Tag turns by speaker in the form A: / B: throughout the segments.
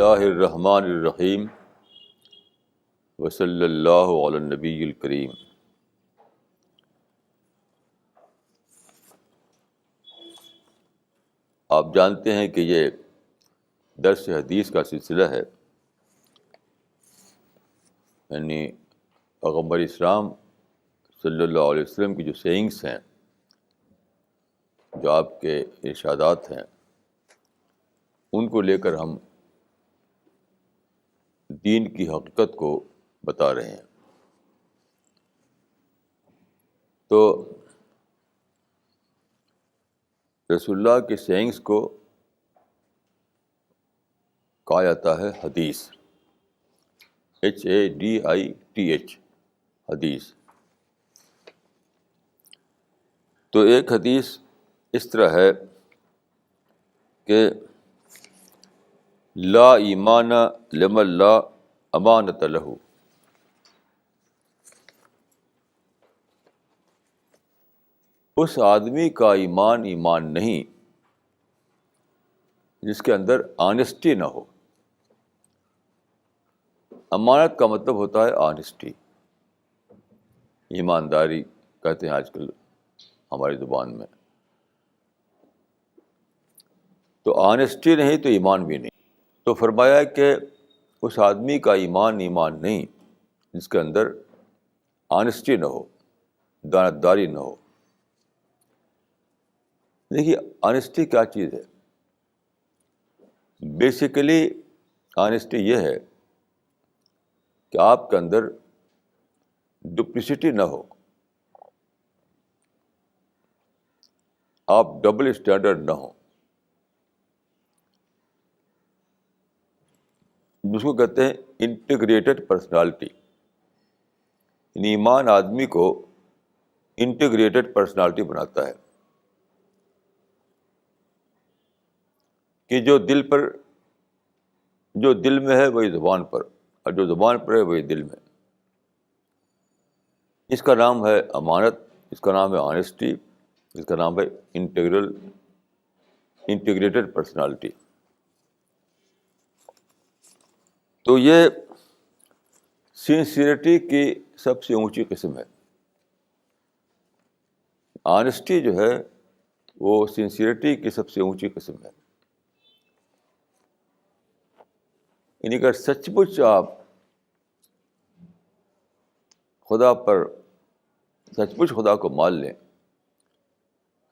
A: اللہ الرحمن الرحیم وصلی اللہ علی النبی الکریم. آپ جانتے ہیں کہ یہ درس حدیث کا سلسلہ ہے، یعنی پیغمبر اسلام صلی اللہ علیہ وسلم کی جو سینگس ہیں، جو آپ کے ارشادات ہیں، ان کو لے کر ہم دین کی حقیقت کو بتا رہے ہیں. تو رسول اللہ کے سینگس کو کہا جاتا ہے حدیث، HADITH، حدیث. تو ایک حدیث اس طرح ہے کہ لا ایمان لمن لا امانۃ لہ. اس آدمی کا ایمان نہیں جس کے اندر آنیسٹی نہ ہو. امانت کا مطلب ہوتا ہے آنیسٹی، ایمانداری کہتے ہیں آج کل ہماری زبان میں. تو آنیسٹی نہیں تو ایمان بھی نہیں. تو فرمایا کہ اس آدمی کا ایمان نہیں جس کے اندر آنیسٹی نہ ہو، دیانتداری نہ ہو. دیکھیے آنیسٹی کیا چیز ہے؟ بیسیکلی آنیسٹی یہ ہے کہ آپ کے اندر ڈپلیسٹی نہ ہو، آپ ڈبل اسٹینڈرڈ نہ ہو. جس کو کہتے ہیں انٹیگریٹڈ پرسنالٹی. یعنی ایمان آدمی کو انٹیگریٹڈ پرسنالٹی بناتا ہے کہ جو دل میں ہے وہی زبان پر، اور جو زبان پر ہے وہی دل میں. اس کا نام ہے امانت، اس کا نام ہے آنیسٹی، اس کا نام ہے انٹیگریٹڈ پرسنالٹی. تو یہ سنسیئرٹی کی سب سے اونچی قسم ہے. آنیسٹی جو ہے وہ سنسیئرٹی کی سب سے اونچی قسم ہے. یعنی اگر سچ مچ آپ خدا کو مان لیں،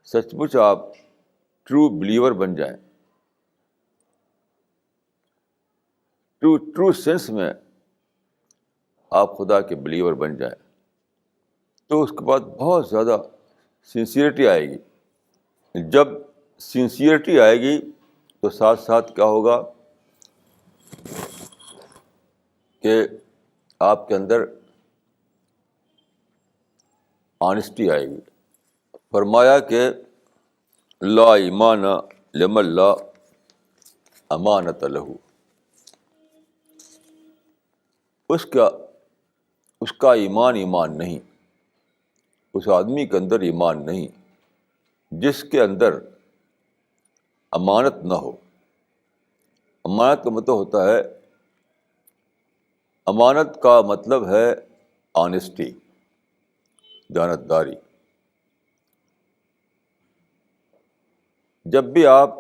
A: سچ مچ آپ ٹرو بلیور بن جائیں، ٹرو سینس میں آپ خدا کے بلیور بن جائیں، تو اس کے بعد بہت زیادہ سنسیئرٹی آئے گی. جب سنسیئرٹی آئے گی تو ساتھ ساتھ کیا ہوگا کہ آپ کے اندر آنیسٹی آئے گی. فرمایا کہ لا ایمان لمن لا امانۃ لہ. اس کا ایمان نہیں، اس آدمی کے اندر ایمان نہیں جس کے اندر امانت نہ ہو. امانت کا مطلب ہوتا ہے، امانت کا مطلب ہے آنیسٹی، دیانتداری. جب بھی آپ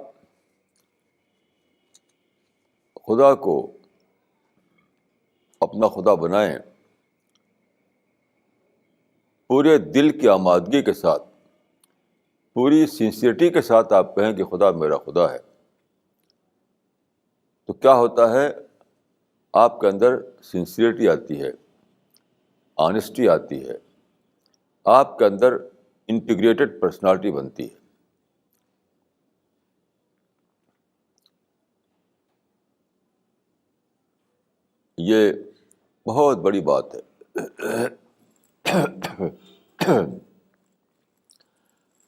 A: خدا کو اپنا خدا بنائیں، پورے دل کی آمادگی کے ساتھ، پوری سنسیئرٹی کے ساتھ آپ کہیں کہ خدا میرا خدا ہے، تو کیا ہوتا ہے؟ آپ کے اندر سنسیئرٹی آتی ہے، آنیسٹی آتی ہے، آپ کے اندر انٹیگریٹڈ پرسنالٹی بنتی ہے. یہ بہت بڑی بات ہے.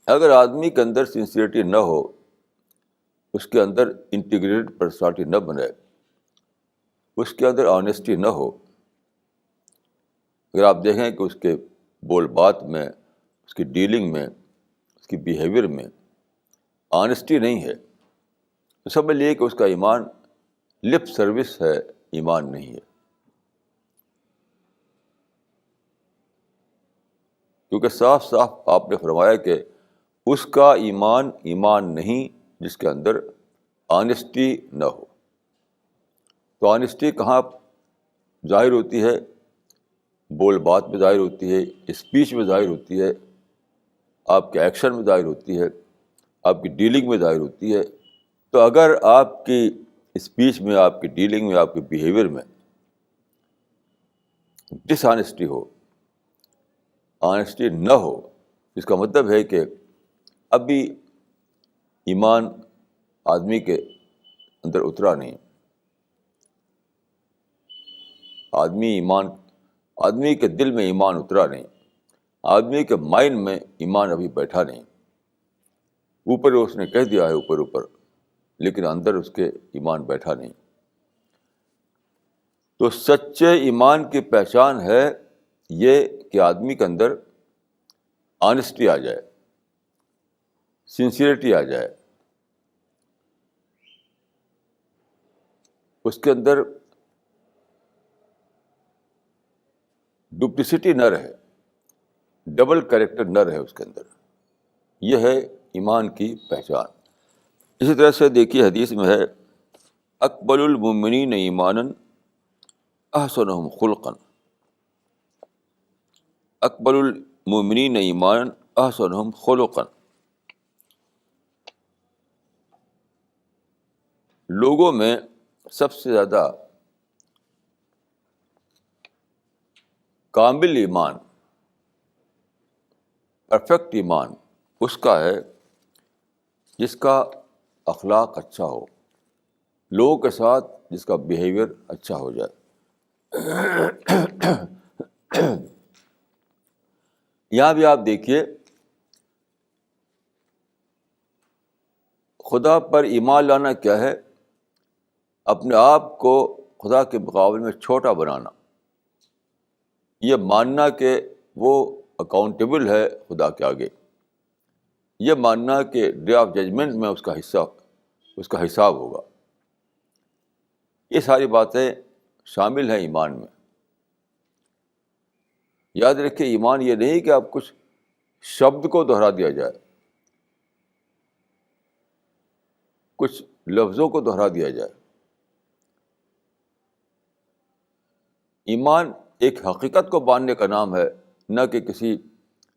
A: اگر آدمی کے اندر سنسیئرٹی نہ ہو، اس کے اندر انٹیگریٹڈ پرسنالٹی نہ بنے، اس کے اندر آنیسٹی نہ ہو، اگر آپ دیکھیں کہ اس کے بول بات میں، اس کی ڈیلنگ میں، اس کی بیہیویئر میں آنیسٹی نہیں ہے، تو سمجھ لیے کہ اس کا ایمان لپ سروس ہے، ایمان نہیں ہے. کیونکہ صاف صاف آپ نے فرمایا کہ اس کا ایمان ایمان نہیں جس کے اندر آنیسٹی نہ ہو. تو آنیسٹی کہاں ظاہر ہوتی ہے؟ بول بات میں ظاہر ہوتی ہے، اسپیچ میں ظاہر ہوتی ہے، آپ کے ایکشن میں ظاہر ہوتی ہے، آپ کی ڈیلنگ میں ظاہر ہوتی ہے. تو اگر آپ کی اسپیچ میں، آپ کی ڈیلنگ میں، آپ کے بیہیویئر میں ڈس آنیسٹی ہو، آنیسٹی نہ ہو، اس کا مطلب ہے کہ ابھی ایمان آدمی کے اندر اترا نہیں. آدمی کے دل میں ایمان اترا نہیں، آدمی کے مائنڈ میں ایمان ابھی بیٹھا نہیں. اوپر اس نے کہہ دیا ہے اوپر، لیکن اندر اس کے ایمان بیٹھا نہیں. تو سچے ایمان کی پہچان ہے یہ کہ آدمی کے اندر آنیسٹی آ جائے، سنسیئرٹی آ جائے، اس کے اندر ڈپلیسٹی نہ رہے، ڈبل کریکٹر نہ رہے اس کے اندر. یہ ہے ایمان کی پہچان. اسی طرح سے دیکھیے حدیث میں ہے اکبل المؤمنین ایمانا احسنہم خلقا. اکبل المؤمنین ایمانا احسنہم خلقا. لوگوں میں سب سے زیادہ کامل ایمان، پرفیکٹ ایمان اس کا ہے جس کا اخلاق اچھا ہو، لوگوں کے ساتھ جس کا بیہیویئر اچھا ہو جائے. یہاں بھی آپ دیکھیے خدا پر ایمان لانا کیا ہے؟ اپنے آپ کو خدا کے مقابلے میں چھوٹا بنانا، یہ ماننا کہ وہ اکاؤنٹیبل ہے خدا کے آگے، یہ ماننا کہ ڈے آف ججمنٹ میں اس کا حساب ہوگا. یہ ساری باتیں شامل ہیں ایمان میں. یاد رکھیے ایمان یہ نہیں کہ آپ کچھ شبد کو دہرا دیا جائے، کچھ لفظوں کو دہرا دیا جائے. ایمان ایک حقیقت کو ماننے کا نام ہے، نہ کہ کسی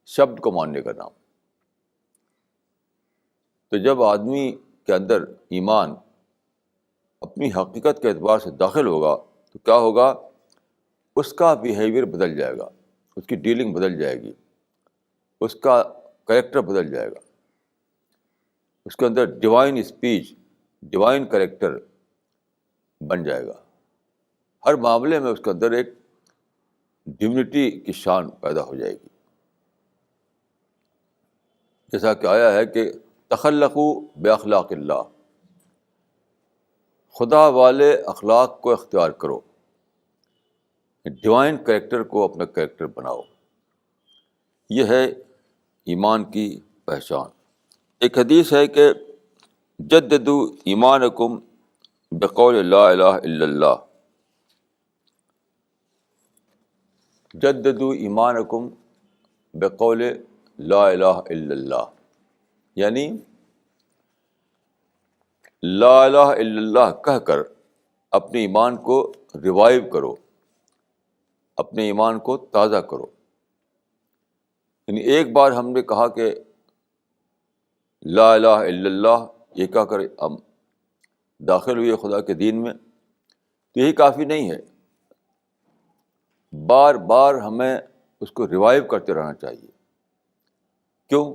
A: شبد کو ماننے کا نام. تو جب آدمی کے اندر ایمان اپنی حقیقت کے اعتبار سے داخل ہوگا تو کیا ہوگا؟ اس کا بیہیویئر بدل جائے گا، اس کی ڈیلنگ بدل جائے گی، اس کا کریکٹر بدل جائے گا، اس کے اندر ڈیوائن اسپیچ، ڈیوائن کریکٹر بن جائے گا. ہر معاملے میں اس کے اندر ایک ڈیونٹی کی شان پیدا ہو جائے گی. جیسا کہ آیا ہے کہ تخلقوا باخلاق اللہ، خدا والے اخلاق کو اختیار کرو، ڈیوائن کریکٹر کو اپنا کریکٹر بناؤ. یہ ہے ایمان کی پہچان. ایک حدیث ہے کہ جددوا ایمانکم بقول لا الہ الا اللہ. جددوا ایمانکم بقول لا الہ الا اللہ، یعنی لا الہ الا اللہ کہہ کر اپنے ایمان کو ریوائیو کرو، اپنے ایمان کو تازہ کرو. یعنی ایک بار ہم نے کہا کہ لا الہ الا اللہ، یہ کہہ کر ہم داخل ہوئے خدا کے دین میں، تو یہی کافی نہیں ہے. بار بار ہمیں اس کو ریوائیو کرتے رہنا چاہیے. کیوں؟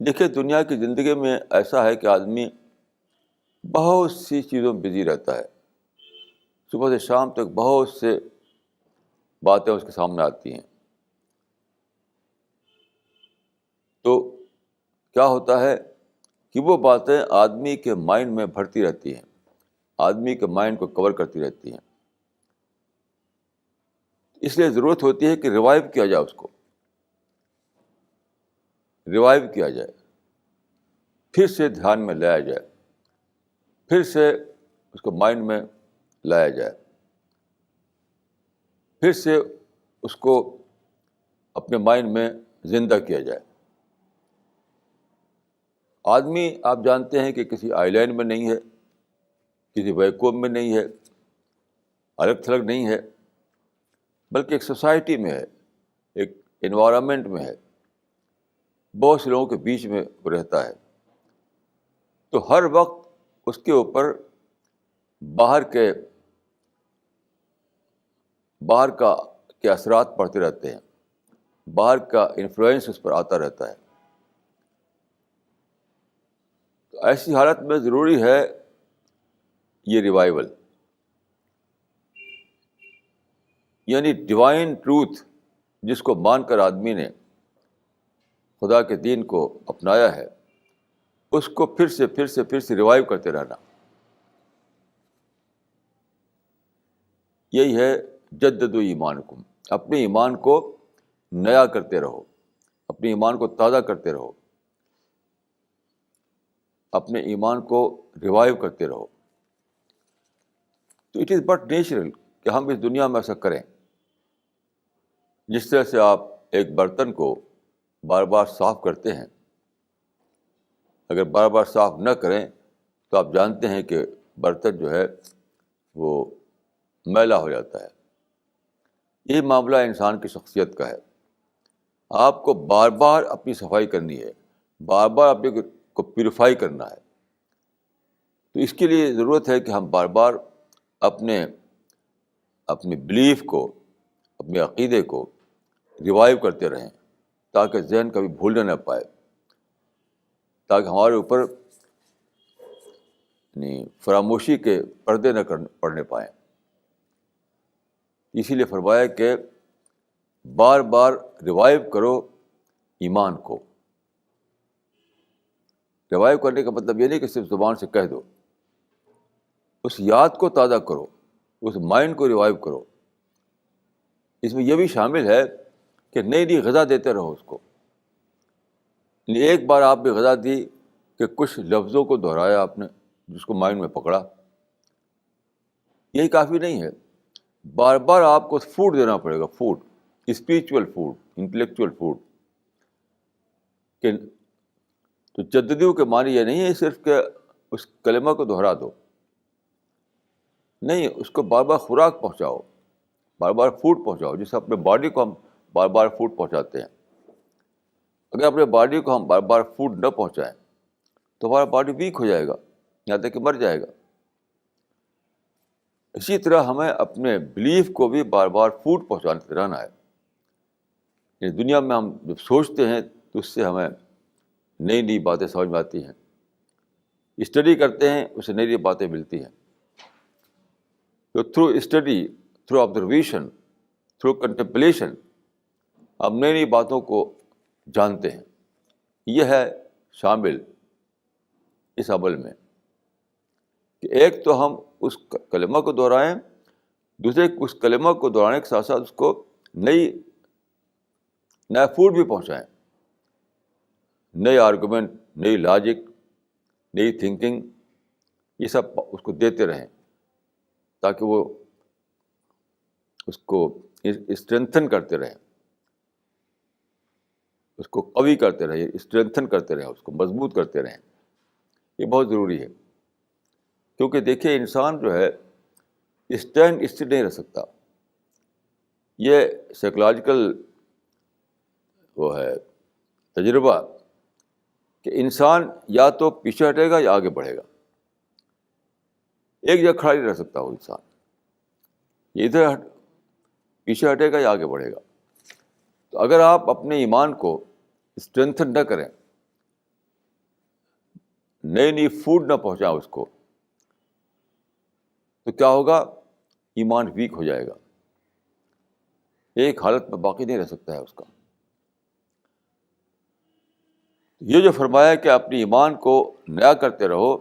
A: دیکھیے دنیا کی زندگی میں ایسا ہے کہ آدمی بہت سی چیزوں میں بزی رہتا ہے، صبح سے شام تک بہت سے باتیں اس کے سامنے آتی ہیں. تو کیا ہوتا ہے کہ وہ باتیں آدمی کے مائنڈ میں بھرتی رہتی ہیں، آدمی کے مائنڈ کو کور کرتی رہتی ہیں. اس لیے ضرورت ہوتی ہے کہ ریوائیو کیا جائے، اس کو ریوائیو کیا جائے. پھر سے دھیان میں لایا جائے، پھر سے اس کو مائنڈ میں لایا جائے، پھر سے اس کو اپنے مائنڈ میں زندہ کیا جائے۔ آدمی آپ جانتے ہیں کہ کسی آئی لینڈ میں نہیں ہے، کسی ویکوم میں نہیں ہے، الگ تھلگ نہیں ہے، بلکہ ایک سوسائٹی میں ہے، ایک انوائرمنٹ میں ہے، بہت سے لوگوں کے بیچ میں وہ رہتا ہے۔ تو ہر وقت اس کے اوپر باہر کے اثرات پڑتے رہتے ہیں، باہر کا انفلوئنس اس پر آتا رہتا ہے۔ تو ایسی حالت میں ضروری ہے یہ ریوائول، یعنی ڈیوائن ٹروتھ جس کو مان کر آدمی نے خدا کے دین کو اپنایا ہے، اس کو پھر سے ریوائیو کرتے رہنا۔ یہی ہے جددوا ایمانکم، اپنے ایمان کو نیا کرتے رہو، اپنے ایمان کو تازہ کرتے رہو، اپنے ایمان کو ریوائیو کرتے رہو۔ تو اٹ از بٹ نیچرل کہ ہم اس دنیا میں ایسا کریں۔ جس طرح سے آپ ایک برتن کو بار بار صاف کرتے ہیں، اگر بار بار صاف نہ کریں تو آپ جانتے ہیں کہ برتن جو ہے وہ میلا ہو جاتا ہے۔ یہ معاملہ انسان کی شخصیت کا ہے۔ آپ کو بار بار اپنی صفائی کرنی ہے، بار بار اپنے کو پیوریفائی کرنا ہے۔ تو اس کے لیے ضرورت ہے کہ ہم بار بار اپنے بلیف کو، اپنے عقیدے کو ریوائیو کرتے رہیں، تاکہ ذہن کبھی بھولنے نہ پائے، تاکہ ہمارے اوپر فراموشی کے پردے نہ پڑنے پائیں۔ اسی لیے فرمایا کہ بار بار ریوائیو کرو ایمان کو۔ ریوائیو کرنے کا مطلب یہ نہیں کہ صرف زبان سے کہہ دو، اس یاد کو تازہ کرو، اس مائنڈ کو ریوائیو کرو۔ اس میں یہ بھی شامل ہے کہ نئی نئی غذا دیتے رہو اس کو۔ ایک بار آپ نے غذا دی کہ کچھ لفظوں کو دہرایا آپ نے، جس کو مائنڈ میں پکڑا، یہی کافی نہیں ہے، بار بار آپ کو فوڈ دینا پڑے گا، food, spiritual food, intellectual food. کہ تو جددیو کے معنی یہ نہیں ہے صرف کہ اس کلمہ کو دہرا دو، نہیں، اس کو بار بار خوراک پہنچاؤ، بار بار فوڈ پہنچاؤ، جیسے اپنے باڈی کو ہم بار بار فوڈ پہنچاتے ہیں۔ اگر اپنے باڈی کو ہم بار بار فوڈ نہ پہنچائیں تو ہمارا باڈی ویک ہو جائے گا، یہاں تک کہ مر جائے گا۔ اسی طرح ہمیں اپنے بلیف کو بھی بار بار فوڈ پہنچاتے رہنا ہے۔ یہ دنیا میں ہم جب سوچتے ہیں تو اس سے ہمیں نئی نئی باتیں سمجھ میں آتی ہیں، اسٹڈی کرتے ہیں اس سے نئی نئی باتیں ملتی ہیں۔ تو through study, through observation, through contemplation ہم نئی نئی باتوں کو جانتے ہیں۔ یہ ہے شامل اس عمل میں کہ ایک تو ہم اس کلمہ کو دہرائیں، دوسرے اس کلمہ کو دہرانے کے ساتھ ساتھ اس کو نیا فوڈ بھی پہنچائیں، نئے آرگومنٹ، نئی لاجک، نئی تھنکنگ، یہ سب اس کو دیتے رہیں تاکہ وہ اس کو اسٹرینتھن کرتے رہیں، اس کو قوی کرتے رہیں، اسٹرینتھن کرتے رہیں، اس کو مضبوط کرتے رہیں۔ یہ بہت ضروری ہے، کیونکہ دیکھیے انسان جو ہے اسٹینڈ اسٹل نہیں رہ سکتا۔ یہ سائیکولوجیکل وہ ہے تجربہ کہ انسان یا تو پیچھے ہٹے گا یا آگے بڑھے گا، ایک جگہ کھڑا نہیں رہ سکتا وہ انسان، یہ ادھر پیچھے ہٹے گا یا آگے بڑھے گا۔ تو اگر آپ اپنے ایمان کو اسٹرینتھن نہ کریں، نئی نئی فوڈ نہ پہنچائیں اس کو، تو کیا ہوگا؟ ایمان ویک ہو جائے گا، ایک حالت میں باقی نہیں رہ سکتا ہے اس کا۔ یہ جو فرمایا کہ اپنی ایمان کو نیا کرتے رہو،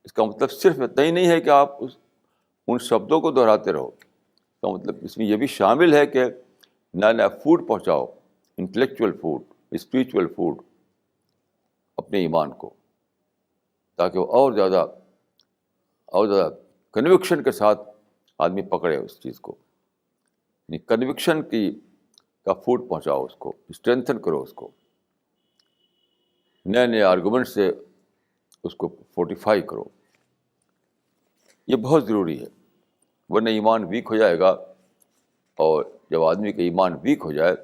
A: اس کا مطلب صرف اتنا ہی نہیں ہے کہ آپ ان شبدوں کو دہراتے رہو، اس کا مطلب اس میں یہ بھی شامل ہے کہ نیا نیا فوڈ پہنچاؤ، انٹلیکچوئل فوڈ، اسپریچول فوڈ اپنے ایمان کو۔ تاکہ وہ اور زیادہ کنوکشن کے ساتھ آدمی پکڑے اس چیز کو. یعنی کنوکشن کا فوڈ پہنچاؤ اس کو, اسٹرینتھن کرو اس کو, نئے آرگومنٹ سے اس کو فورٹیفائی کرو. یہ بہت ضروری ہے, ورنہ ایمان ویک ہو جائے گا, اور جب آدمی کا ایمان ویک ہو جائے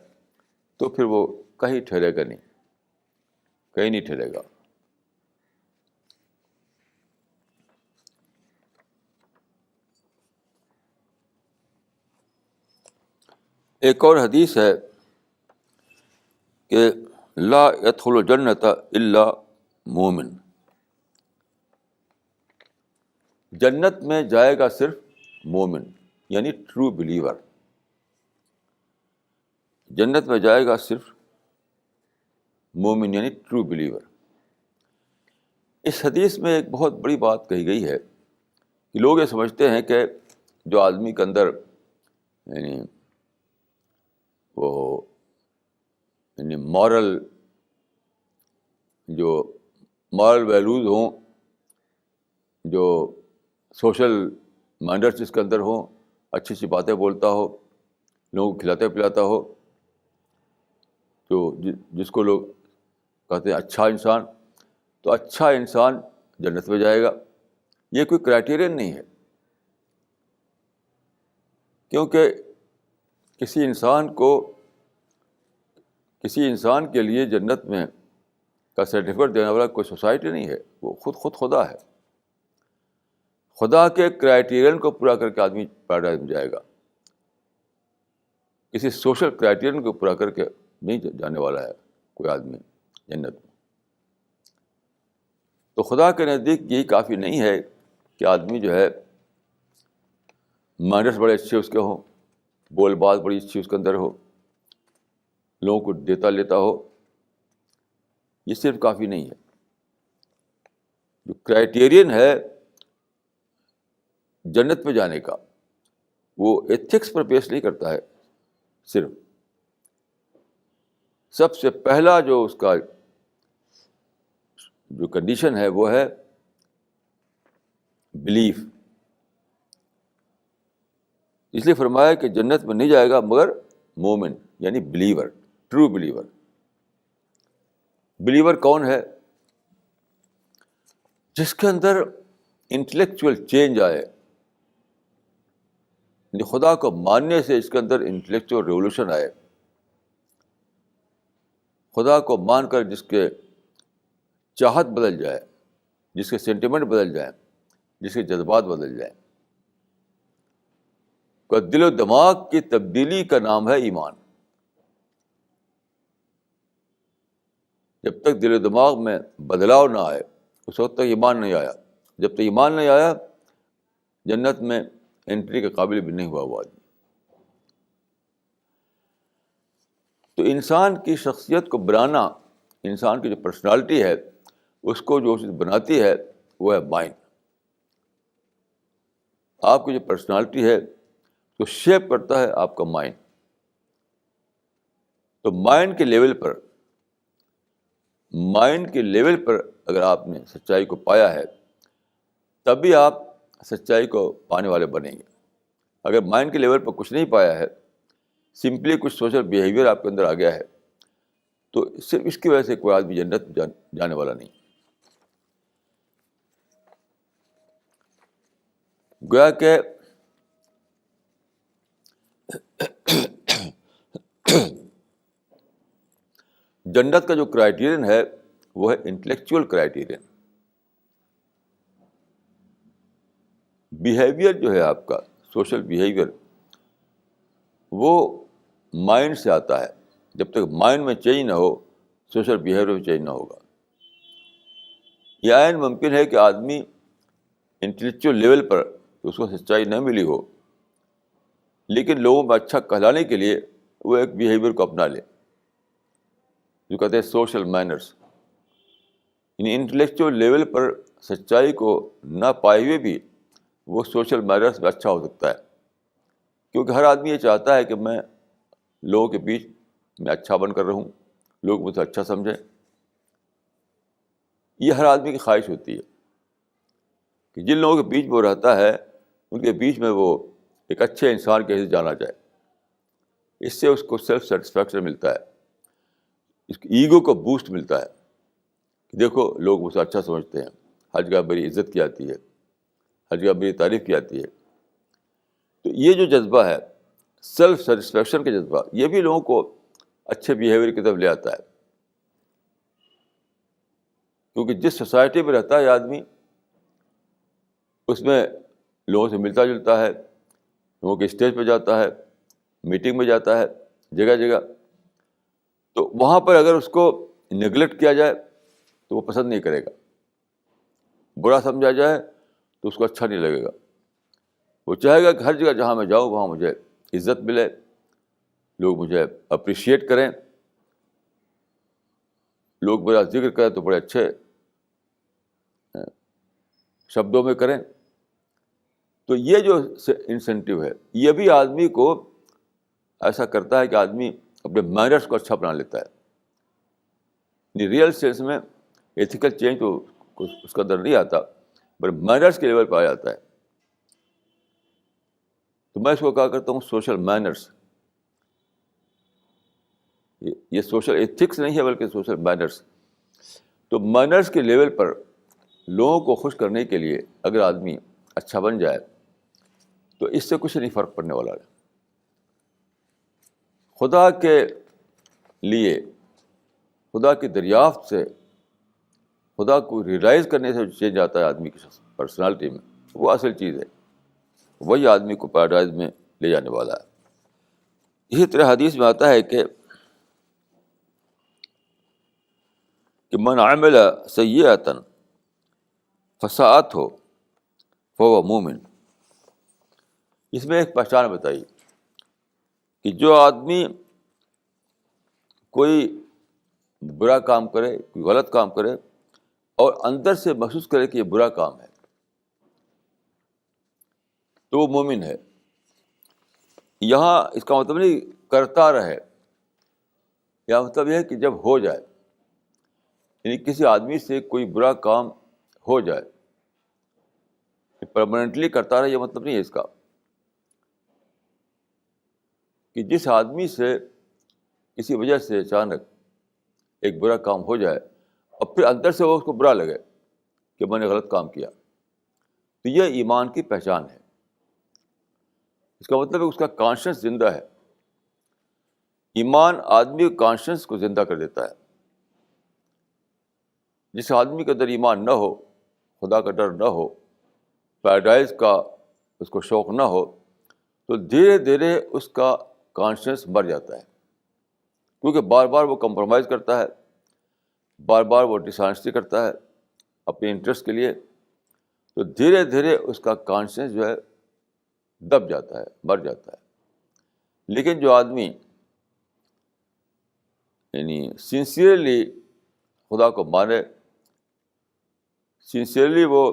A: تو پھر وہ کہیں ٹھہرے گا نہیں, کہیں نہیں ٹھہرے گا. ایک اور حدیث ہے کہ لا يدخل الجنۃ الا مومن, جنت میں جائے گا صرف مومن یعنی ٹرو بلیور. جنت میں جائے گا صرف مومن یعنی ٹرو بلیور. اس حدیث میں ایک بہت بڑی بات کہی گئی ہے کہ لوگ یہ سمجھتے ہیں کہ جو آدمی کے اندر یعنی وہ یعنی مورل ویلیوز ہوں, جو سوشل مائنڈرس جس کے اندر ہوں, اچھی اچھی باتیں بولتا ہو, لوگوں کو کھلاتا پلاتا ہو, تو جس کو لوگ کہتے ہیں اچھا انسان, تو اچھا انسان جنت میں جائے گا. یہ کوئی کرائٹیرین نہیں ہے, کیونکہ کسی انسان کے لیے جنت میں کا سرٹیفکیٹ دینے والا کوئی سوسائٹی نہیں ہے, وہ خود خدا ہے. خدا کے کرائٹیرین کو پورا کر کے آدمی پیراڈائز میں جائے گا, کسی سوشل کرائٹیرین کو پورا کر کے نہیں جانے والا ہے کوئی آدمی جنت میں. تو خدا کے نزدیک یہی کافی نہیں ہے کہ آدمی جو ہے مائنڈس بڑے اچھے اس کے ہوں, بول بات بڑی اچھی اس کے اندر ہو, لوگوں کو دیتا لیتا ہو. یہ صرف کافی نہیں ہے. جو کرائٹیرین ہے جنت میں جانے کا, وہ ایتھکس پر بیس نہیں کرتا ہے. صرف سب سے پہلا جو اس کا جو کنڈیشن ہے وہ ہے بلیف. اس لیے فرمایا کہ جنت میں نہیں جائے گا مگر مومن یعنی بلیور, ٹرو بلیور. بلیور کون ہے؟ جس کے اندر انٹلیکچوئل چینج آئے, یعنی خدا کو ماننے سے اس کے اندر انٹلیکچوئل ریولوشن آئے. خدا کو مان کر جس کے چاہت بدل جائے, جس کے سینٹیمنٹ بدل جائیں, جس کے جذبات بدل جائیں. دل و دماغ کی تبدیلی کا نام ہے ایمان. جب تک دل و دماغ میں بدلاؤ نہ آئے اس وقت تک ایمان نہیں آیا. جب تک ایمان نہیں آیا جنت میں انٹری کے قابل بھی نہیں ہوا وہ آدمی. تو انسان کی شخصیت کو بنانا, انسان کی جو پرسنالٹی ہے اس کو جو چیز بناتی ہے وہ ہے مائنڈ. آپ کی جو پرسنالٹی ہے تو شیپ کرتا ہے آپ کا مائنڈ. تو مائنڈ کے لیول پر اگر آپ نے سچائی کو پایا ہے تبھی آپ سچائی کو پانے والے بنیں گے. اگر مائنڈ کے لیول پر کچھ نہیں پایا ہے, سمپلی کچھ سوشل بیہیویئر آپ کے اندر آ گیا ہے, تو صرف اس کی وجہ سے کوئی آدمی جنت جانے والا نہیں. گویا کہ جنت کا جو کرائٹیرین ہے وہ ہے انٹلیکچوئل کرائٹیرین. بیہیویئر جو ہے آپ کا سوشل بیہیویئر وہ مائنڈ سے آتا ہے. جب تک مائنڈ میں چینج نہ ہو سوشل بیہیویئر میں چینج نہ ہوگا. یہ عین ممکن ہے کہ آدمی انٹلیکچوئل لیول پر اس کو سچائی نہ ملی ہو, لیکن لوگوں میں اچھا کہلانے کے لیے وہ ایک بیہیویئر کو اپنا لے جو کہتے ہیں سوشل مینرس. یعنی انٹلیکچوئل لیول پر سچائی کو نہ پائے ہوئے بھی وہ سوشل مینرس میں اچھا ہو سکتا ہے, کیونکہ ہر آدمی یہ چاہتا ہے کہ میں لوگوں کے بیچ میں اچھا بن کر رہوں, لوگ مجھے اچھا سمجھیں. یہ ہر آدمی کی خواہش ہوتی ہے. کہ جن لوگوں کے بیچ میں وہ رہتا ہے ان کے بیچ میں وہ ایک اچھے انسان کے حیثیت جانا جائے. اس سے اس کو سیلف سیٹسفیکشن ملتا ہے, اس کی ایگو کو بوسٹ ملتا ہے کہ دیکھو لوگ مجھے اچھا سمجھتے ہیں, ہر جگہ میری عزت کی جاتی ہے, ہر جگہ میری تعریف کی جاتی ہے. تو یہ جو جذبہ ہے سیلف سیٹسفیکشن کا جذبہ, یہ بھی لوگوں کو اچھے بیہیویئر کی طرف لے آتا ہے. کیونکہ جس سوسائٹی میں رہتا ہے آدمی اس میں لوگوں سے ملتا جلتا ہے, لوگوں کے اسٹیج پہ جاتا ہے, میٹنگ میں جاتا ہے, جگہ جگہ. تو وہاں پر اگر اس کو نگلیکٹ کیا جائے تو وہ پسند نہیں کرے گا, برا سمجھا جائے تو اس کو اچھا نہیں لگے گا. وہ چاہے گا کہ ہر جگہ جہاں میں جاؤں وہاں مجھے عزت ملے, لوگ مجھے اپریشیٹ کریں, لوگ میرا ذکر کریں تو بڑے اچھے شبدوں میں کریں. تو یہ جو انسینٹیو ہے یہ بھی آدمی کو ایسا کرتا ہے کہ آدمی اپنے مینرس کو اچھا بنا لیتا ہے. ریئل سینس میں ایتھیکل چینج تو اس کا اندر نہیں آتا, پر مینرس کے لیول پہ آ جاتا ہے. تو میں اس کو کہا کرتا ہوں سوشل مینرس. یہ سوشل ایتھکس نہیں ہے بلکہ سوشل مینرس. تو مینرس کے لیول پر لوگوں کو خوش کرنے کے لیے اگر آدمی اچھا بن جائے تو اس سے کچھ نہیں فرق پڑنے والا ہے. خدا کے لیے, خدا کی دریافت سے, خدا کو ریئلائز کرنے سے چینج آتا ہے آدمی کی پرسنالٹی میں, وہ اصل چیز ہے, وہی آدمی کو پیراڈائز میں لے جانے والا ہے. اسی طرح حدیث میں آتا ہے کہ من عمل سیئۃ فساءتہ فہو مومن. اس میں ایک پہچان بتائی کہ جو آدمی کوئی برا کام کرے, کوئی غلط کام کرے اور اندر سے محسوس کرے کہ یہ برا کام ہے تو وہ مومن ہے. یہاں اس کا مطلب نہیں کرتا رہے, یہاں مطلب یہ ہے کہ جب ہو جائے, یعنی کسی آدمی سے کوئی برا کام ہو جائے, پرماننٹلی کرتا رہے, یہ مطلب نہیں ہے اس کا. کہ جس آدمی سے کسی وجہ سے اچانک ایک برا کام ہو جائے اور پھر اندر سے وہ اس کو برا لگے کہ میں نے غلط کام کیا, تو یہ ایمان کی پہچان ہے. اس کا مطلب ہے اس کا کانشنس زندہ ہے. ایمان آدمی کے کانشنس کو زندہ کر دیتا ہے. جس آدمی کے اندر ایمان نہ ہو, خدا کا ڈر نہ ہو, پیراڈائز کا اس کو شوق نہ ہو, تو دھیرے دھیرے اس کا کانشنس مر جاتا ہے. کیونکہ بار بار وہ کمپرومائز کرتا ہے, بار بار وہ ڈسانیسٹی کرتا ہے اپنے انٹرسٹ کے لیے, تو دھیرے دھیرے اس کا کانشنس جو ہے دب جاتا ہے, مر جاتا ہے. لیکن جو آدمی یعنی سنسیئرلی خدا کو مانے, سنسیئرلی وہ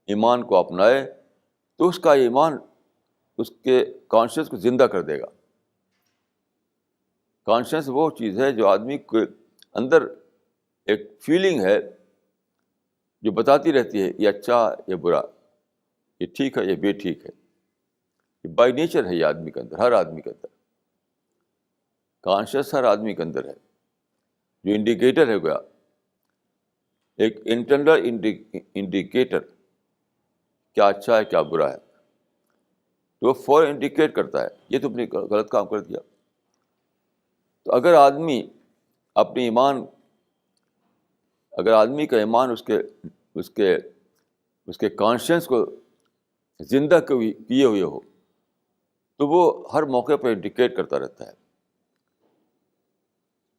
A: ایمان کو اپنائے, تو اس کا ایمان اس کے کانشنس کو زندہ کر دے گا. کانشنس وہ چیز ہے جو آدمی کے اندر ایک فیلنگ ہے جو بتاتی رہتی ہے یہ اچھا, یہ برا, یہ ٹھیک ہے, یہ بے ٹھیک ہے. یہ بائی نیچر ہے, یہ آدمی کے اندر, ہر آدمی کے اندر کانشیس ہر آدمی کے اندر ہے. جو انڈیکیٹر ہے گیا, ایک انٹرنل انڈیکیٹر کیا اچھا ہے کیا برا ہے, تو وہ فوراً انڈیکیٹ کرتا ہے یہ تم نے غلط کام کر دیا. تو اگر آدمی اپنی ایمان, اگر آدمی کا ایمان اس کے کانشنس کو زندہ کیے ہوئے ہو, تو وہ ہر موقع پہ انڈیکیٹ کرتا رہتا ہے.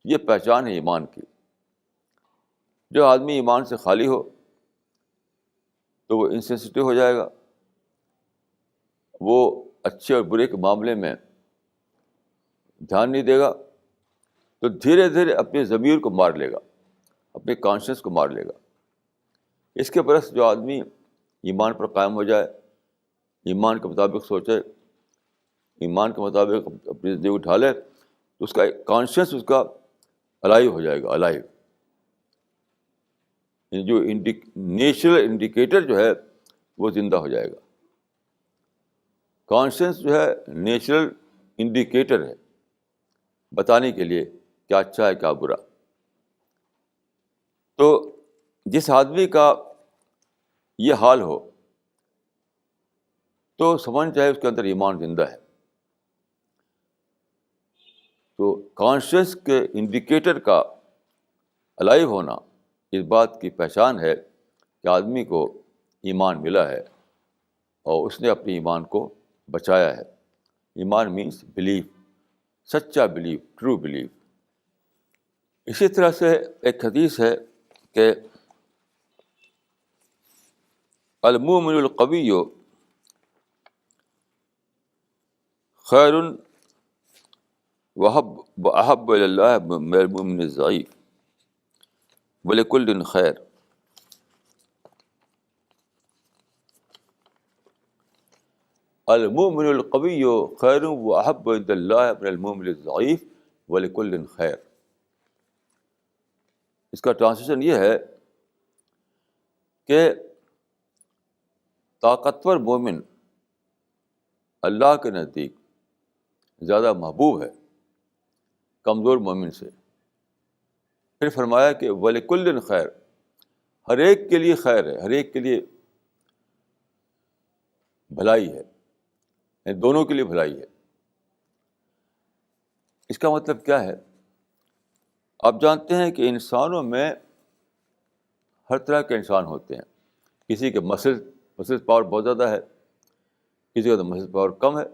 A: یہ پہچان ہے ایمان کی. جو آدمی ایمان سے خالی ہو تو وہ انسینسٹیو ہو جائے گا, وہ اچھے اور برے کے معاملے میں دھیان نہیں دے گا, تو دھیرے دھیرے اپنے ضمیر کو مار لے گا, اپنے کانشنس کو مار لے گا. اس کے برعکس جو آدمی ایمان پر قائم ہو جائے, ایمان کے مطابق سوچے, ایمان کے مطابق اپنی زندگی اٹھا لے, تو اس کا کانشنس اس کا الائیو ہو جائے گا, الائیو. جو نیچرل انڈیکیٹر جو ہے وہ زندہ ہو جائے گا. کانشنس جو ہے نیچرل انڈیکیٹر ہے بتانے کے لیے کیا اچھا ہے کیا برا. تو جس آدمی کا یہ حال ہو تو سمجھ جائے اس کے اندر ایمان زندہ ہے. تو کانشیس کے انڈیکیٹر کا الائیو ہونا اس بات کی پہچان ہے کہ آدمی کو ایمان ملا ہے اور اس نے اپنے ایمان کو بچایا ہے. ایمان مینس بلیف، سچا بلیف، ٹرو بلیف. اسی طرح سے ایک حدیث ہے کہ المؤمن القوی خیر وأحب إلی اللہ من المؤمن الضعیف ولکل خیر. المؤمن القوی خیر وأحب إلی اللہ من المؤمن الضعیف ولکل خیر. اس کا ٹرانسلیشن یہ ہے کہ طاقتور مومن اللہ کے نزدیک زیادہ محبوب ہے کمزور مومن سے. پھر فرمایا کہ وَلِكُلٍّ خیر، ہر ایک کے لیے خیر ہے، ہر ایک کے لیے بھلائی ہے، یعنی دونوں کے لیے بھلائی ہے. اس کا مطلب کیا ہے؟ آپ جانتے ہیں کہ انسانوں میں ہر طرح کے انسان ہوتے ہیں. کسی کے مسل پاور بہت زیادہ ہے، کسی کا تو مسل پاور کم ہے.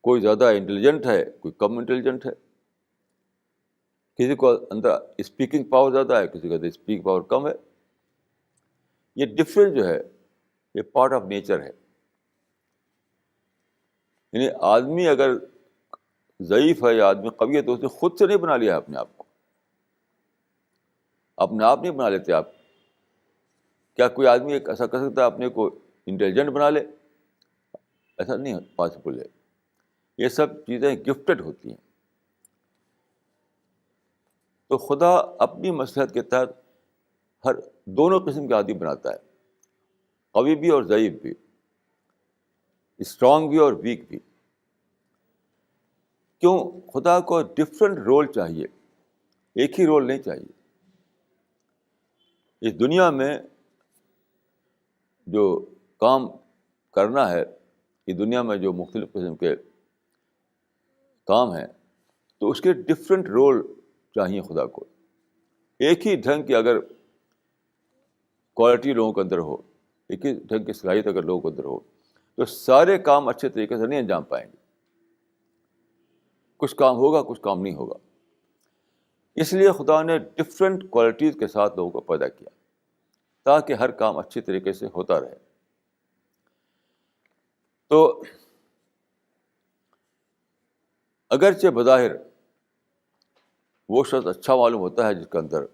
A: کوئی زیادہ انٹیلیجنٹ ہے، کوئی کم انٹیلیجنٹ ہے. کسی کو اندر اسپیکنگ پاور زیادہ ہے، کسی کا اندر اسپیکنگ پاور کم ہے. یہ ڈفرینس جو ہے یہ پارٹ آف نیچر ہے. یعنی آدمی اگر ضعیف ہے یا آدمی قوی ہے تو اس نے خود سے نہیں بنا لیا ہے اپنے آپ کو. اپنے آپ نہیں بنا لیتے آپ. کیا کوئی آدمی ایسا کر سکتا ہے اپنے کو انٹیلیجنٹ بنا لے؟ ایسا نہیں پاسبل ہے. یہ سب چیزیں گفٹڈ ہوتی ہیں. تو خدا اپنی مصلحت کے تحت ہر دونوں قسم کے آدمی بناتا ہے، قوی بھی اور ضعیف بھی، اسٹرانگ بھی اور ویک بھی. کیوں؟ خدا کو ڈفرینٹ رول چاہیے، ایک ہی رول نہیں چاہیے. اس دنیا میں جو کام کرنا ہے، اس دنیا میں جو مختلف قسم کے کام ہیں، تو اس کے ڈفرینٹ رول چاہیے خدا کو. ایک ہی ڈھنگ کی اگر کوالٹی لوگوں کے اندر ہو، ایک ہی ڈھنگ کی صلاحیت اگر لوگوں کے اندر ہو تو سارے کام اچھے طریقے سے نہیں انجام پائیں گے. کچھ کام ہوگا، کچھ کام نہیں ہوگا. اس لیے خدا نے ڈفرینٹ کوالٹیز کے ساتھ لوگوں کو پیدا کیا تاکہ ہر کام اچھی طریقے سے ہوتا رہے. تو اگرچہ بظاہر وہ شخص اچھا معلوم ہوتا ہے جس کے اندر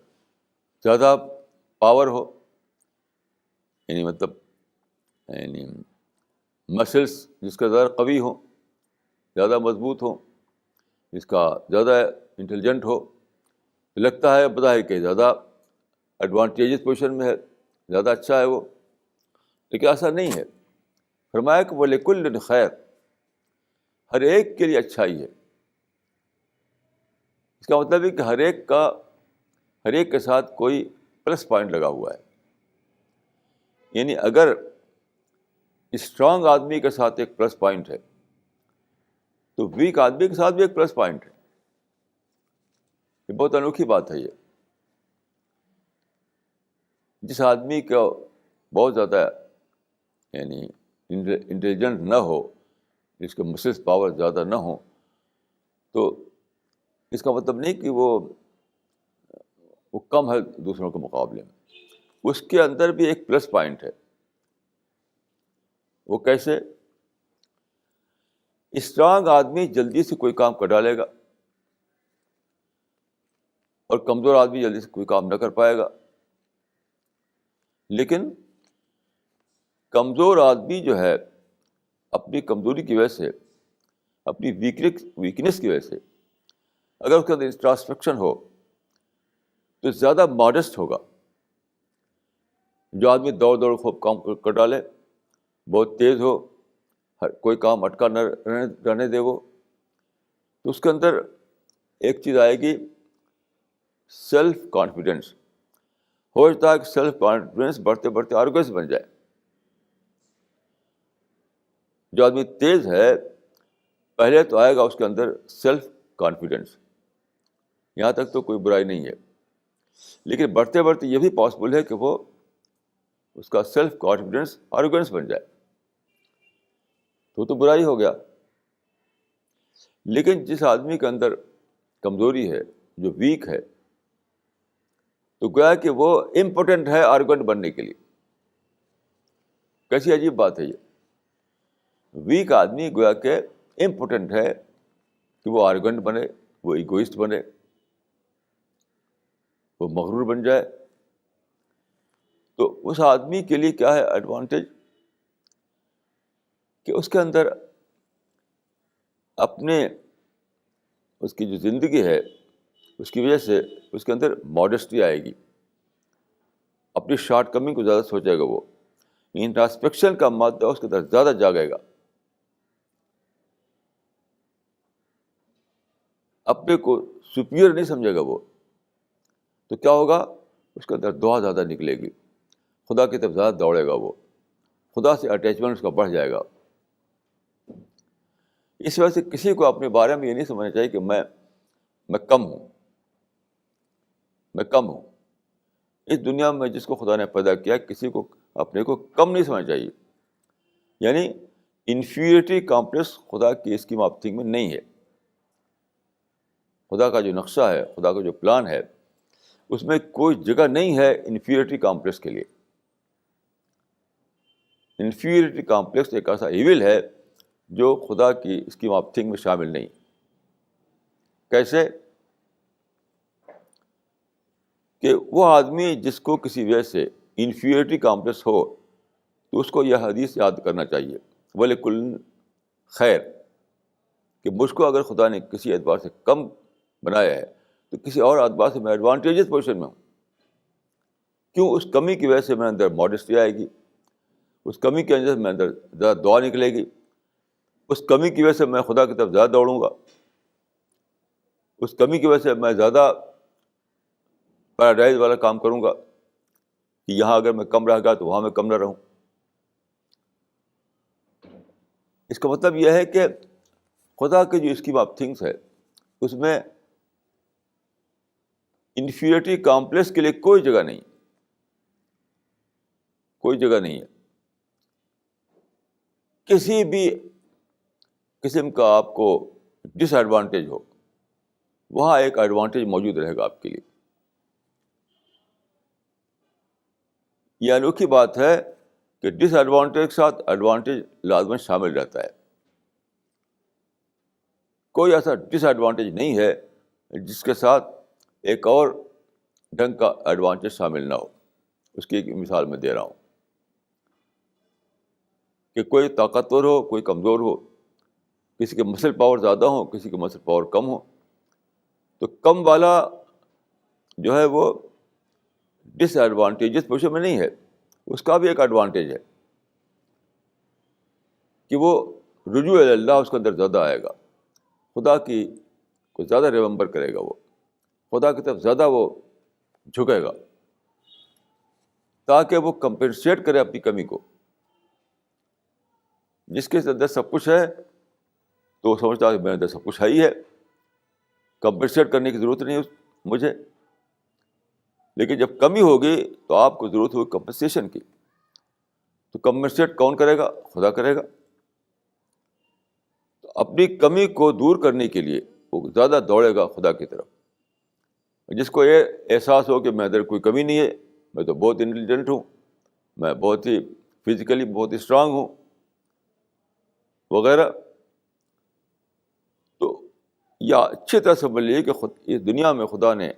A: زیادہ پاور ہو، یعنی مسلس جس کا زیادہ قوی ہوں، زیادہ مضبوط ہوں، جس کا زیادہ انٹیلیجنٹ ہو، لگتا ہے بظاہر کہ زیادہ ایڈوانٹیجز پوزیشن میں ہے، زیادہ اچھا ہے وہ. لیکن ایسا نہیں ہے. فرمایا کہ وَلِكُلٍّ خیر، ہر ایک کے لیے اچھائی ہے. اس کا مطلب ہے کہ ہر ایک کے ساتھ کوئی پلس پوائنٹ لگا ہوا ہے. یعنی اگر اسٹرانگ آدمی کے ساتھ ایک پلس پوائنٹ ہے تو ویک آدمی کے ساتھ بھی ایک پلس پوائنٹ ہے. یہ بہت انوکھی بات ہے. یہ جس آدمی کا بہت زیادہ یعنی انٹیلیجنٹ نہ ہو، جس کے مسلس پاور زیادہ نہ ہو، تو اس کا مطلب نہیں کہ وہ کم ہے دوسروں کے مقابلے میں. اس کے اندر بھی ایک پلس پوائنٹ ہے. وہ کیسے؟ اسٹرانگ آدمی جلدی سے کوئی کام کر ڈالے گا اور کمزور آدمی جلدی سے کوئی کام نہ کر پائے گا. لیکن کمزور آدمی جو ہے اپنی کمزوری کی وجہ سے، اپنی ویکنیس کی وجہ سے، اگر اس کے اندر انٹراسپیکشن ہو تو زیادہ ماڈسٹ ہوگا. جو آدمی دوڑ دوڑ خوب کام کر ڈالے, بہت تیز ہو, کوئی کام اٹکا نہ رہنے دے وہ, تو اس کے اندر ایک چیز آئے گی, سیلف کانفیڈینس. ہو جاتا ہے کہ سیلف کانفیڈینس بڑھتے بڑھتے آروگنس بن جائے. جو آدمی تیز ہے پہلے تو آئے گا اس کے اندر سیلف کانفیڈینس, یہاں تک تو کوئی برائی نہیں ہے, لیکن بڑھتے بڑھتے یہ بھی پاسبل ہے کہ وہ اس کا سیلف کانفیڈینس آروگنس بن جائے, تو برائی ہو گیا. لیکن جس آدمی کے اندر کمزوری ہے, جو ویک ہے, تو گویا کہ وہ امپورٹنٹ ہے آروگنٹ بننے کے لیے. کیسی عجیب بات ہے یہ. ویک آدمی گویا کہ امپورٹنٹ ہے کہ وہ آروگنٹ بنے, وہ ایگوئسٹ بنے, وہ مغرور بن جائے. تو اس آدمی کے لیے کیا ہے ایڈوانٹیج, کہ اس کے اندر اپنے اس کی جو زندگی ہے اس کی وجہ سے اس کے اندر ماڈسٹی آئے گی. اپنی شارٹ کمنگ کو زیادہ سوچے گا, وہ انٹراسپیکشن کا مادہ اس کے اندر زیادہ جاگے گا. اپنے کو سپیریئر نہیں سمجھے گا وہ, تو کیا ہوگا, اس کے اندر دعا زیادہ نکلے گی, خدا کی طرف زیادہ دوڑے گا وہ, خدا سے اٹیچمنٹ اس کا بڑھ جائے گا. اس وجہ سے کسی کو اپنے بارے میں یہ نہیں سمجھنا چاہیے کہ میں کم ہوں, میں کم ہوں. اس دنیا میں جس کو خدا نے پیدا کیا, کسی کو اپنے کو کم نہیں سمجھنا چاہیے. یعنی انفیریٹی کمپلیکس خدا کی اسکیم آف تھنک میں نہیں ہے. خدا کا جو نقشہ ہے, خدا کا جو پلان ہے, اس میں کوئی جگہ نہیں ہے انفیریٹی کمپلیکس کے لیے. انفیریٹی کمپلیکس ایک ایسا ایول ہے جو خدا کی اسکیم آف تھنک میں شامل نہیں. کیسے کہ وہ آدمی جس کو کسی وجہ سے انفیریٹی کمپلیکس ہو, تو اس کو یہ حدیث یاد کرنا چاہیے, وَلِكُلٍّ خیر, کہ مجھ کو اگر خدا نے کسی اعتبار سے کم بنایا ہے تو کسی اور اعتبار سے میں ایڈوانٹیجز پوزیشن میں ہوں. کیوں؟ اس کمی کی وجہ سے میرے اندر ماڈسٹی آئے گی, اس کمی کے اندر میرے اندر زیادہ دعا نکلے گی, اس کمی کی وجہ سے میں خدا کی طرف زیادہ دوڑوں گا, اس کمی کی وجہ سے میں زیادہ پیراڈائز والا کام کروں گا کہ یہاں اگر میں کم رہ گیا تو وہاں میں کم نہ رہوں. اس کا مطلب یہ ہے کہ خدا کی جو اسکیم آف تھنگس ہے اس میں انفیریٹی کمپلیکس کے لیے کوئی جگہ نہیں, کوئی جگہ نہیں ہے. کسی بھی قسم کا آپ کو ڈس ایڈوانٹیج ہو, وہاں ایک ایڈوانٹیج موجود رہے گا آپ کے لیے. یہ انوکھی بات ہے کہ ڈس ایڈوانٹیج کے ساتھ ایڈوانٹیج لازماً شامل رہتا ہے. کوئی ایسا ڈس ایڈوانٹیج نہیں ہے جس کے ساتھ ایک اور ڈھنگ کا ایڈوانٹیج شامل نہ ہو. اس کی ایک مثال میں دے رہا ہوں کہ کوئی طاقتور ہو, کوئی کمزور ہو, کسی کے مسل پاور زیادہ ہو, کسی کے مسل پاور کم ہو, تو کم والا جو ہے وہ ڈس ایڈوانٹیجز پوزیشن میں نہیں ہے, اس کا بھی ایک ایڈوانٹیج ہے کہ وہ رجوع اللہ اس کے اندر زیادہ آئے گا, خدا کی کو زیادہ ریممبر کرے گا, وہ خدا کی طرف زیادہ وہ جھکے گا تاکہ وہ کمپنسیٹ کرے اپنی کمی کو. جس کے اندر سب کچھ ہے تو وہ سمجھتا ہے کہ میرے اندر سب کچھ ہے ہی ہے, کمپنسیٹ کرنے کی ضرورت نہیں مجھے. لیکن جب کمی ہوگی تو آپ کو ضرورت ہوگی کمپنسیشن کی, تو کمپنسیٹ کون کرے گا؟ خدا کرے گا. تو اپنی کمی کو دور کرنے کے لیے وہ زیادہ دوڑے گا خدا کی طرف. جس کو یہ احساس ہو کہ میرے اندر کوئی کمی نہیں ہے, میں تو بہت انٹیلیجنٹ ہوں, میں بہت ہی فزیکلی بہت ہی اسٹرانگ ہوں وغیرہ, تو یا اچھی طرح سمجھ لیجیے کہ اس دنیا میں خدا نے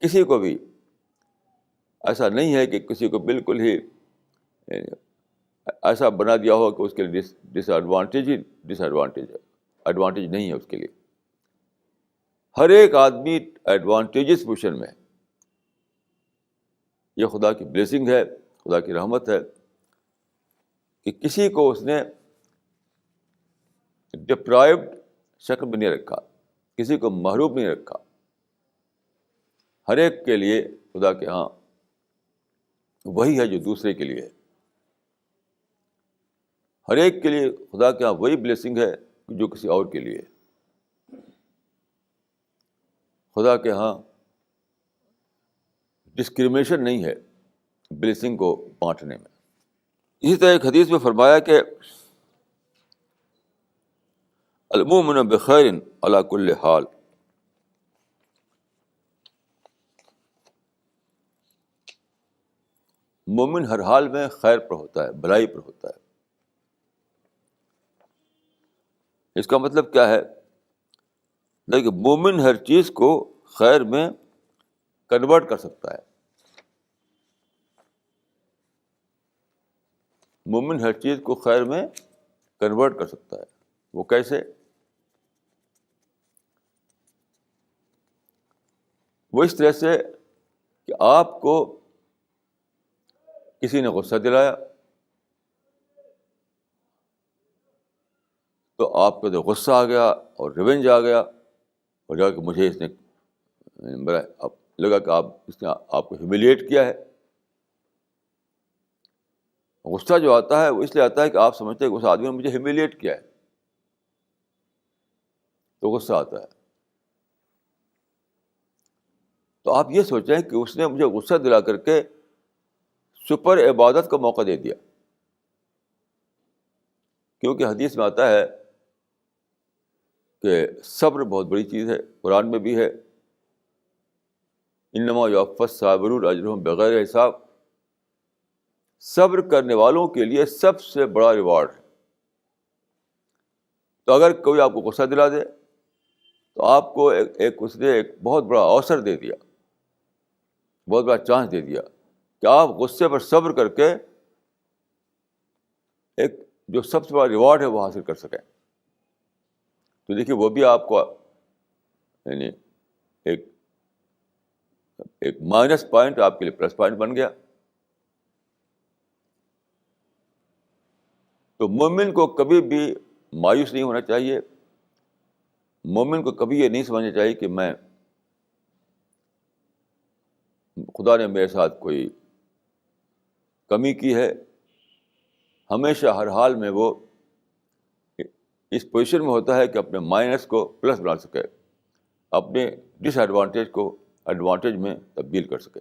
A: کسی کو بھی ایسا نہیں ہے کہ کسی کو بالکل ہی ایسا بنا دیا ہو کہ اس کے لیے ڈس ایڈوانٹیج ہے, ایڈوانٹیج نہیں ہے اس کے لیے. ہر ایک آدمی ایڈوانٹیجز پوزیشن میں ہے, یہ خدا کی بلیسنگ ہے، خدا کی رحمت ہے کہ کسی کو اس نے ڈپرائیوڈ شکل میں نہیں رکھا، کسی کو محروم نہیں رکھا. ہر ایک کے لیے خدا کے ہاں وہی ہے جو دوسرے کے لیے ہے. ہر ایک کے لیے خدا کے ہاں وہی بلیسنگ ہے جو کسی اور کے لیے ہے. خدا کے ہاں ڈسکریمنیشن نہیں ہے بلیسنگ کو بانٹنے میں. اسی طرح ایک حدیث میں فرمایا کہ المؤمن بخیر علی کل حال. مومن ہر حال میں خیر پر ہوتا ہے، بھلائی پر ہوتا ہے. اس کا مطلب کیا ہے؟ لیکن مومن ہر چیز کو خیر میں کنورٹ کر سکتا ہے. مومن ہر چیز کو خیر میں کنورٹ کر سکتا ہے. وہ کیسے؟ وہ اس طرح سے کہ آپ کو کسی نے غصہ دلایا تو آپ کو تو غصہ آ گیا اور ریونج آ گیا اور جا کہ مجھے اس نے بڑا اب لگا کہ اس نے آپ کو ہیومیلیٹ کیا ہے. غصہ جو آتا ہے وہ اس لیے آتا ہے کہ آپ سمجھتے ہیں کہ اس آدمی نے مجھے ہیومیلیٹ کیا ہے، تو غصہ آتا ہے. تو آپ یہ سوچیں کہ اس نے مجھے غصہ دلا کر کے سپر عبادت کا موقع دے دیا. کیونکہ حدیث میں آتا ہے کہ صبر بہت بڑی چیز ہے. قرآن میں بھی ہے انما یوفی الصابرون اجرهم بغیر حساب. صبر کرنے والوں کے لیے سب سے بڑا ریوارڈ ہے. تو اگر کوئی آپ کو غصہ دلا دے تو آپ کو اس نے ایک بہت بڑا اوسر دے دیا، بہت بڑا چانس دے دیا کہ آپ غصے پر صبر کر کے ایک جو سب سے بڑا ریوارڈ ہے وہ حاصل کر سکیں. تو دیکھیے وہ بھی آپ کو یعنی ایک مائنس پوائنٹ آپ کے لیے پلس پوائنٹ بن گیا. تو مومن کو کبھی بھی مایوس نہیں ہونا چاہیے. مومن کو کبھی یہ نہیں سمجھنا چاہیے کہ میں خدا نے میرے ساتھ کوئی کمی کی ہے. ہمیشہ ہر حال میں وہ اس پوزیشن میں ہوتا ہے کہ اپنے مائنس کو پلس بنا سکے، اپنے ڈس ایڈوانٹیج کو ایڈوانٹیج میں تبدیل کر سکے.